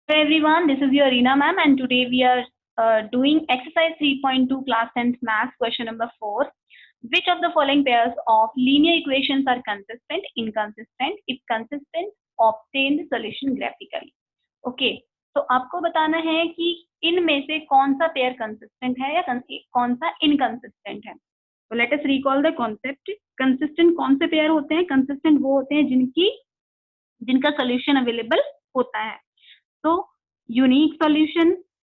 Everyone, this is your Reena ma'am, and today we are doing exercise 3.2 class 10th math question number 4. Which of the following pairs of linear equations are consistent, inconsistent? If consistent, obtain the solution graphically. Okay, तो आपको बताना है कि इनमें से कौन सा pair consistent है या कौन सा इनकंसिस्टेंट है. तो let us recall the concept. Consistent कौन से पेयर होते हैं? कंसिस्टेंट वो होते हैं जिनका सोल्यूशन अवेलेबल होता है. So unique solution,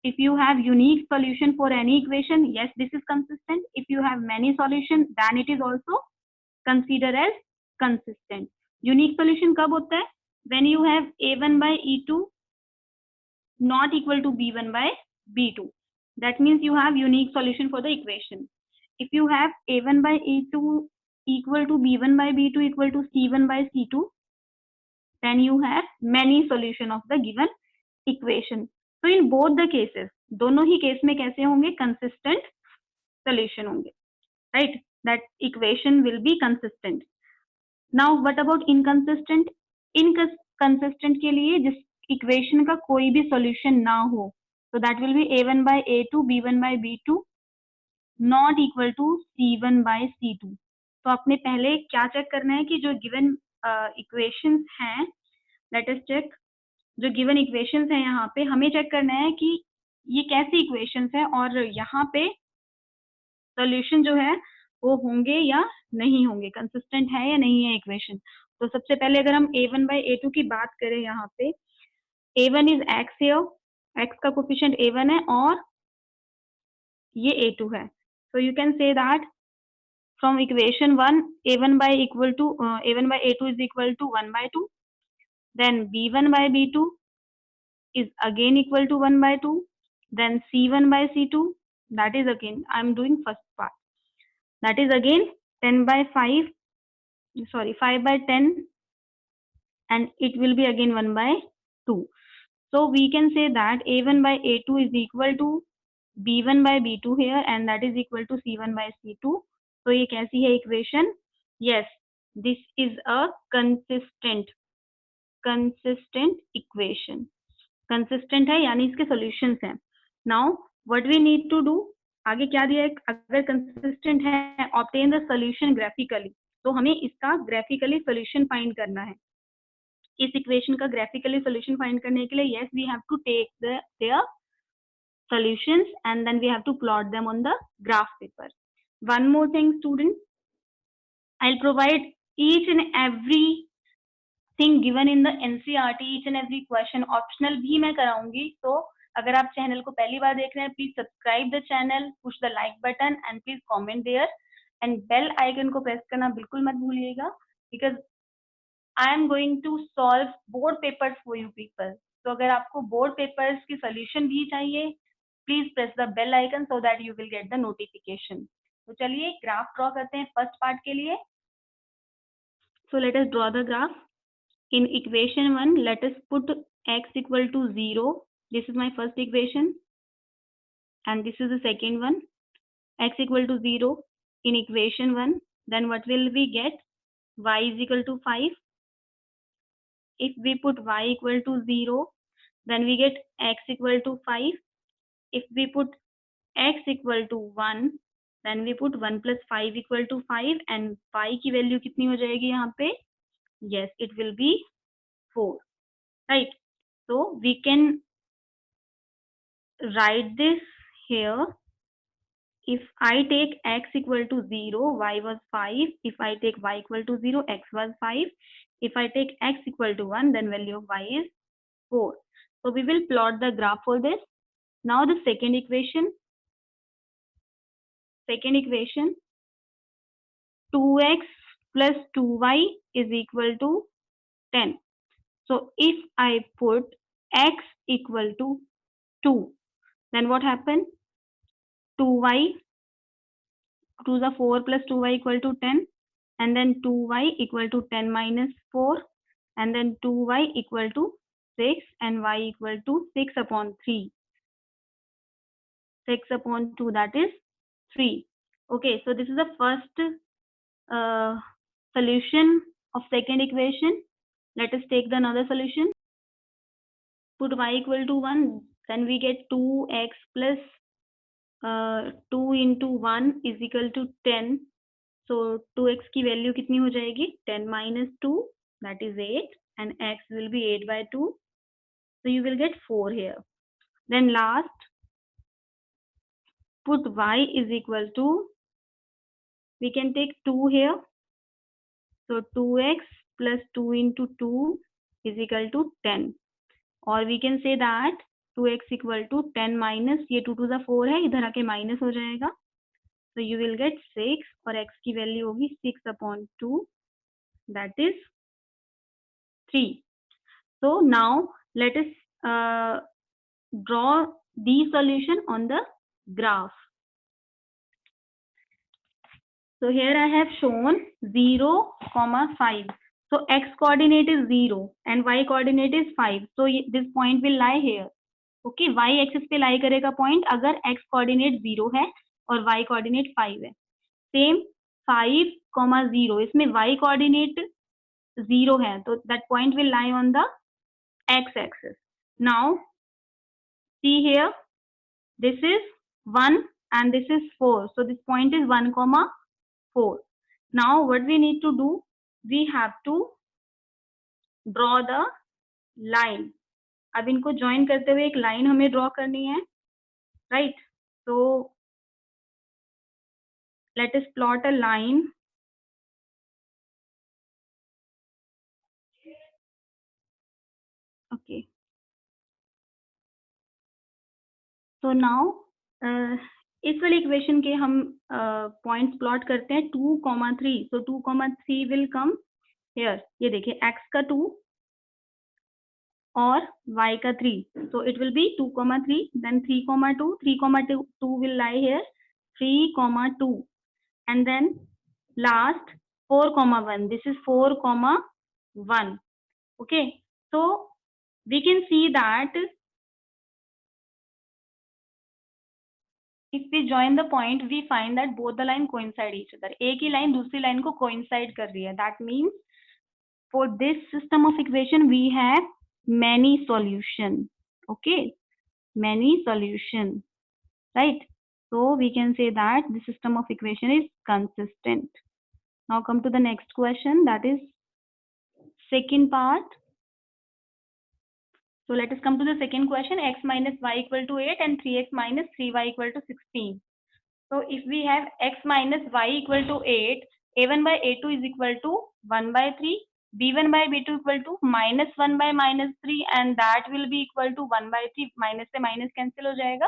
if you have unique solution for any equation, yes, this is consistent. If you have many solution, then it is also considered as consistent. Unique solution कब होता है? When you have a1 by e2 not equal to b1 by b2. That means you have unique solution for the equation. If you have a1 by e2 equal to b1 by b2 equal to c1 by c2, then you have many solution of the given equation. So in both the cases, दोनों ही case में कैसे होंगे? Consistent solution होंगे, right? That equation will be consistent. Now what about inconsistent? Inconsistent के लिए जिस equation का कोई भी solution ना हो, so that will be a1 by a2, b1 by b2 not equal to c1 by c2. तो आपने पहले क्या चेक करना है कि जो given equations हैं, let us check. जो गिवन इक्वेशंस है यहाँ पे हमें चेक करना है कि ये कैसी इक्वेशंस है और यहाँ पे सॉल्यूशन जो है वो होंगे या नहीं होंगे, कंसिस्टेंट है या नहीं है इक्वेशन. तो सबसे पहले अगर हम a1 by a2 की बात करें, यहाँ पे a1 इज x है, x का कोफिशिएंट a1 है और ये a2 है. So you can say that from equation 1 a1 by a2 is equal to 1 by 2. Then b1 by b2 is again equal to 1 by 2, then c1 by c2, that is again, I am doing first part, that is again 10 by 5, sorry 5 by 10, and it will be again 1 by 2. So we can say that a1 by a2 is equal to b1 by b2 here, and that is equal to c1 by c2. So ये कैसी है equation? Yes, this is a consistent equation. Consistent है यानी इसके solutions हैं. Now what we need to do, आगे क्या दिया है? अगर कंसिस्टेंट है, ऑब्टेन द सॉल्यूशन ग्राफिकली. तो हमें इसका ग्राफिकली सॉल्यूशन फाइंड करना है. इस इक्वेशन का ग्राफिकली सॉल्यूशन फाइंड करने के लिए yes we have to take their solutions and then we have to plot them on the graph paper. One more thing student, I will provide each and every thing given in the NCERT, each and every question optional भी मैं कराऊंगी. तो अगर आप channel को पहली बार देख रहे हैं, please subscribe the channel, push the like button and please comment there, and bell icon को प्रेस करना बिल्कुल मत भूलिएगा, because I am going to solve board papers for you people. तो अगर आपको बोर्ड पेपर्स की सोल्यूशन भी चाहिए, please press the bell icon so that you will get the notification. तो चलिए ग्राफ ड्रॉ करते हैं फर्स्ट पार्ट के लिए. So let us draw the graph. In equation 1, let us put x equal to 0. This is my first equation. And this is the second one. X equal to 0 in equation 1. Then what will we get? Y is equal to 5. If we put y equal to 0, then we get x equal to 5. If we put x equal to 1, then we put 1 plus 5 equal to 5. And y की value कितनी हो जाएगी यहाँ पे? Yes, it will be 4, right? So we can write this here. If I take x equal to 0, y was 5. If I take y equal to 0, x was 5. If I take x equal to 1, then value of y is 4. So we will plot the graph for this. Now the second equation, 2x plus 2y is equal to 10. So if I put x equal to 2, then what happened? 2y, 2 is 4 plus 2y equal to 10, and then 2y equal to 10 minus 4, and then 2y equal to 6, and y equal to 6 upon 3. 6 upon 2, that is 3. Okay, so this is the first solution of second equation. Let us take the another solution. put y equal to 1, then we get 2x plus 2 into 1 is equal to 10. So 2x की value कितनी हो जाएगी? 10 minus 2, that is 8, and x will be 8 by 2. So you will get 4 here. Then last, put y is equal to, we can take 2 here. So 2x plus 2 into 2 is equal to 10. Or we can say that 2x equal to 10 minus, ये 2 to the 4 है, इधर आके minus हो जाएगा. So you will get 6 और x की value होगी 6 upon 2, that is 3. So now let us draw the solution on the graph. So here I have shown 0, 5. So x coordinate is 0 and y coordinate is 5. So this point will lie here. Okay, y axis पे lie करेगा point अगर x coordinate 0 है और y coordinate 5 है. Same 5, 0 इसमें y coordinate 0 है तो that point will lie on the x axis. Now see here, this is 1 and this is 4. So this point is 1, 4. Now what we need to do, we have to draw the line. अब इनको join करते हुए एक line हमें draw करनी है, right? So let us plot a line. Okay. So now इस वाली इक्वेशन के हम पॉइंट्स प्लॉट करते हैं 2, 3. So 2, 3 will come here. ये देखिए x का 2 और y का 3. So it will be 2, 3, then 3, 2. 3, 2 will lie here. 3, 2. And then last 4, 1. This is 4, 1. Okay. So we can see that if we join the point, we find that both the line coincide each other. एक ही line दूसरी line को coincide कर रही है. That means for this system of equation we have many solution. Okay, many solution, right? So we can say that the system of equation is consistent. Now come to the next question, that is second part. So let us come to the second question, x minus y equal to 8 and 3x minus 3y equal to 16. So if we have x minus y equal to 8, a1 by a2 is equal to 1 by 3, b1 by b2 equal to minus 1 by minus 3, and that will be equal to 1 by 3, minus से minus cancel हो जाएगा,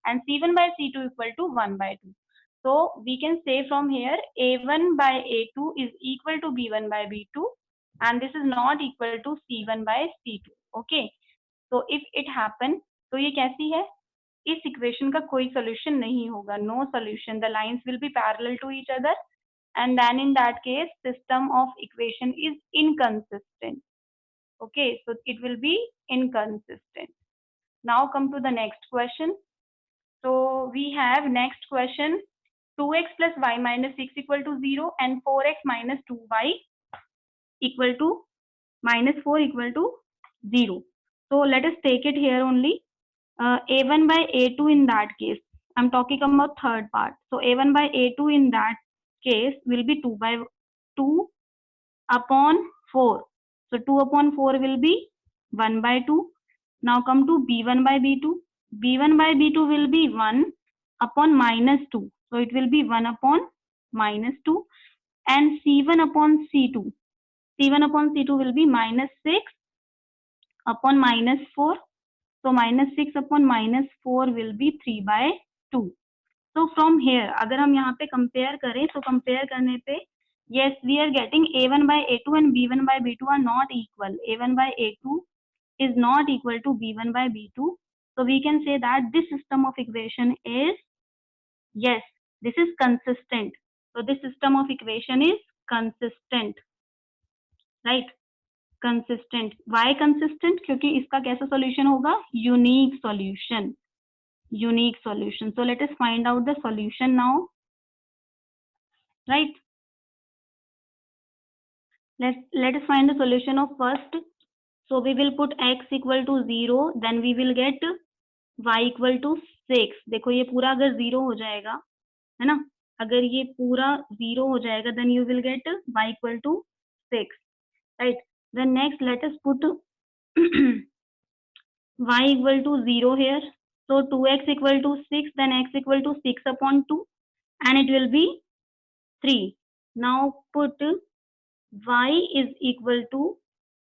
and c1 by c2 equal to 1 by 2. So we can say from here a1 by a2 is equal to b1 by b2, and this is not equal to c1 by c2. Okay, so if it happen, तो ये कैसी है? इस equation का कोई solution नहीं होगा, no solution. The lines will be parallel to each other and then in that case system of equation is inconsistent. Okay, so it will be inconsistent. Now come to the next question. So we have next question, 2x plus y minus 6 equal to 0 and 4x minus 2y equal to minus 4 equal to 0. So let us take it here only. A1 by A2 in that case, I'm talking about third part. So A1 by A2 in that case will be 2 by 2 upon 4. So 2 upon 4 will be 1 by 2. Now come to B1 by B2. B1 by B2 will be 1 upon minus 2. So it will be 1 upon minus 2. And C1 upon C2. C1 upon C2 will be minus 6 upon minus 4. So minus 6 upon minus 4 will be 3 by 2. So from here अगर हम यहाँ पे compare करें तो compare करने पे yes we are getting a1 by a2 and b1 by b2 are not equal. a1 by a2 is not equal to b1 by b2. So we can say that this system of equation is, yes, this is consistent. So this system of equation is consistent, right? Consistent. Why consistent? क्योंकि इसका कैसा solution होगा? Unique solution. Unique solution. So let us find out the solution now. Right? Let us find the solution of first So we will put x equal to 0, then we will get y equal to 6. देखो ये पूरा अगर 0 हो जाएगा, है ना, अगर ये पूरा 0 हो जाएगा, then you will get y equal to 6, right? Then next let us put y equal to 0 here. So 2x equal to 6, then x equal to 6 upon 2, and it will be 3. Now put y is equal to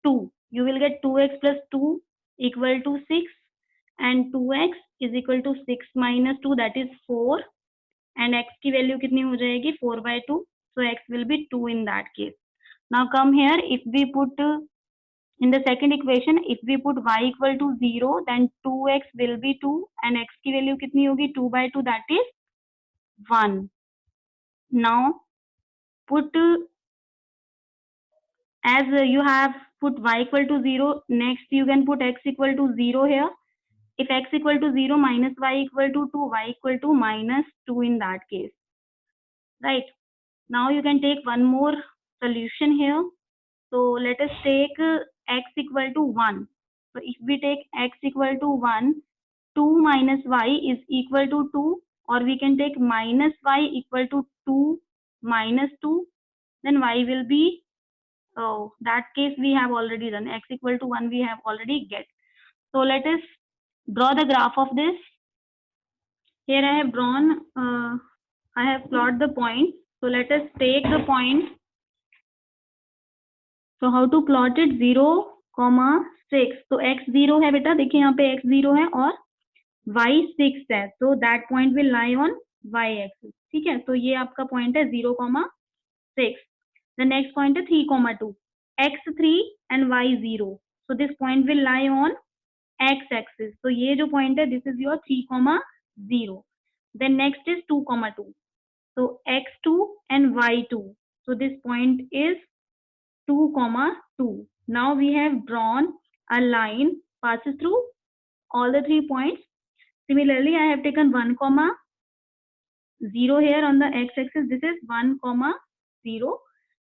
2. You will get 2x plus 2 equal to 6, and 2x is equal to 6 minus 2, that is 4, and x की value कितनी हो जाएगी 4/2, so x will be 2 in that case. Now come here, if we put in the second equation, if we put y equal to 0, then 2x will be 2, and x की value कितनी होगी 2/2, that is 1. Now put as you have put y equal to 0, next you can put x equal to 0 here. If x equal to 0 minus y equal to 2, y equal to minus 2 in that case, right? Now you can take one more solution here. So let us take x equal to 1. So if we take x equal to 1, 2 minus y is equal to 2, or we can take minus y equal to 2 minus 2, then y will be, oh, that case we have already done. X equal to 1 we have already get. So let us draw the graph of this. Here I have drawn, I have plotted the point. So let us take the point. So how to plot it? 0, 6. तो x 0 है बेटा, देखिए यहाँ पे x 0 है और y 6 है. So that point will lie on y axis. ठीक है, तो ये आपका point है 0, 6. The next point है 3, 2. x 3 and y 0. So this point will lie on x axis. So ये जो point है, this is your 3, 0. Then next is 2, 2. So x2 and y2. So this point is 2, 2. Now we have drawn a line passes through all the 3 points. Similarly, I have taken 1, 0 here on the x-axis. This is 1, 0.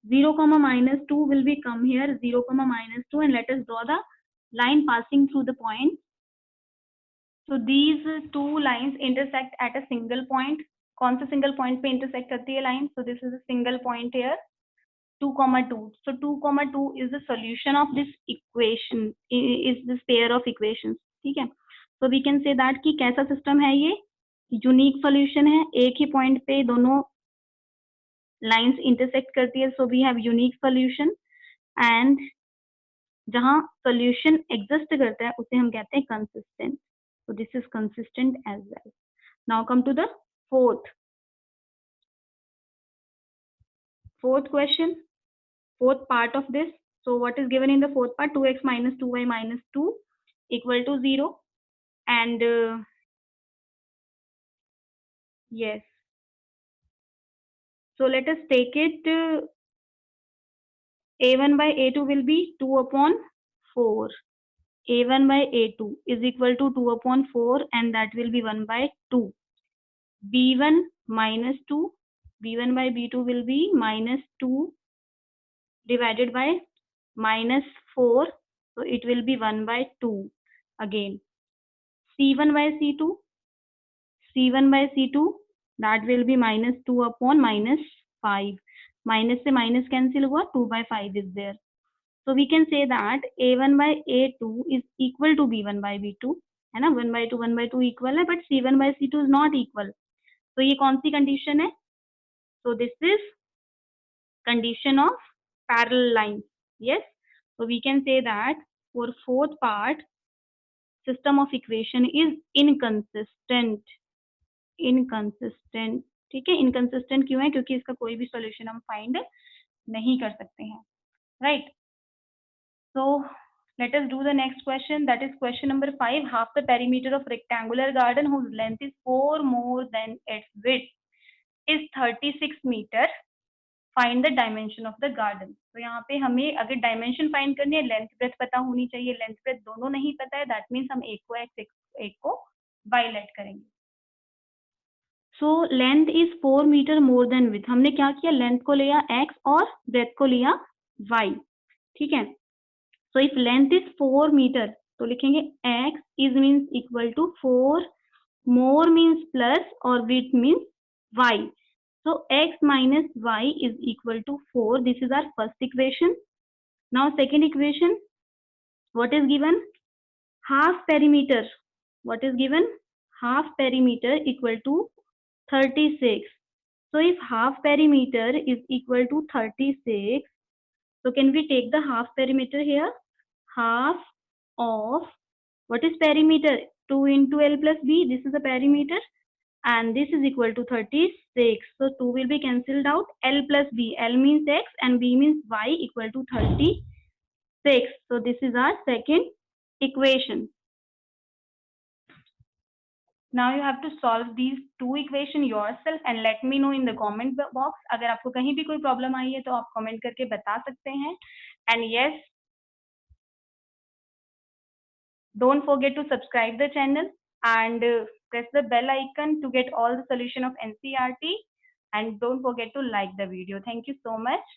0, minus 2 will be come here, 0, minus 2, and let us draw the line passing through the point. So these two lines intersect at a single point. कौन सा single point पे intersect करती है line? So this is a single point here. 2, 2. So 2, 2 is the solution of this equation, is this pair of equations. ठीक है, so we can say that कि कैसा system है ये, unique solution है, एक ही point पे दोनों lines intersect करती है, so we have unique solution, and जहाँ solution exist करता है उसे हम कहते हैं consistent. So this is consistent as well. Now come to the fourth question, fourth part of this. So what is given in the fourth part? 2x minus 2y minus 2 equal to 0, and yes, so let us take it, a1 by a2 will be 2 upon 4. a1 by a2 is equal to 2 upon 4, and that will be 1 by 2. b1 minus 2, b1 by b2 will be minus 2 divided by minus 4, so it will be 1 by 2 again. c1 by c2, c1 by c2, that will be minus 2 upon minus 5. Minus से minus cancel हुआ, 2 by 5 is there. So we can say that a1 by a2 is equal to b1 by b2, है ना, 1 by 2 equal है, but c1 by c2 is not equal. तो ये कौन सी condition है? So this is condition of parallel lines. Yes, so we can say that for fourth part, system of equation is inconsistent. ठीक है, inconsistent क्यों है? क्योंकि इसका कोई भी solution हम find नहीं कर सकते हैं, right? So let us do the next question, that is question number 5. Half the perimeter of rectangular garden whose length is 4 more than its width is 36 meter. Find the dimension of the garden. तो यहाँ पे हमें अगर dimension find करनी है, length breadth पता होनी चाहिए. length breadth दोनों नहीं पता है, that means हम एक को x एक को y let करेंगे. So length is 4 meter more than width. हमने क्या किया, length को लिया x और breadth को लिया y. ठीक है, So if length is 4 meter, तो लिखेंगे x is means equal to 4, more means plus, or width means y. So x minus y is equal to 4. This is our first equation. Now second equation, what is given? Half perimeter. What is given? Half perimeter equal to 36. So if half perimeter is equal to 36, so can we take the half perimeter here? Half of, what is perimeter? 2 into L plus B. This is the perimeter. And this is equal to 36. So 2 will be cancelled out. L plus B. L means x and B means y equal to 36. So this is our second equation. Now you have to solve these two equation yourself and let me know in the comment box. अगर आपको कहीं भी कोई problem आई है तो आप comment करके बता सकते हैं. And yes, don't forget to subscribe the channel and press the bell icon to get all the solution of NCERT. And don't forget to like the video. Thank you so much.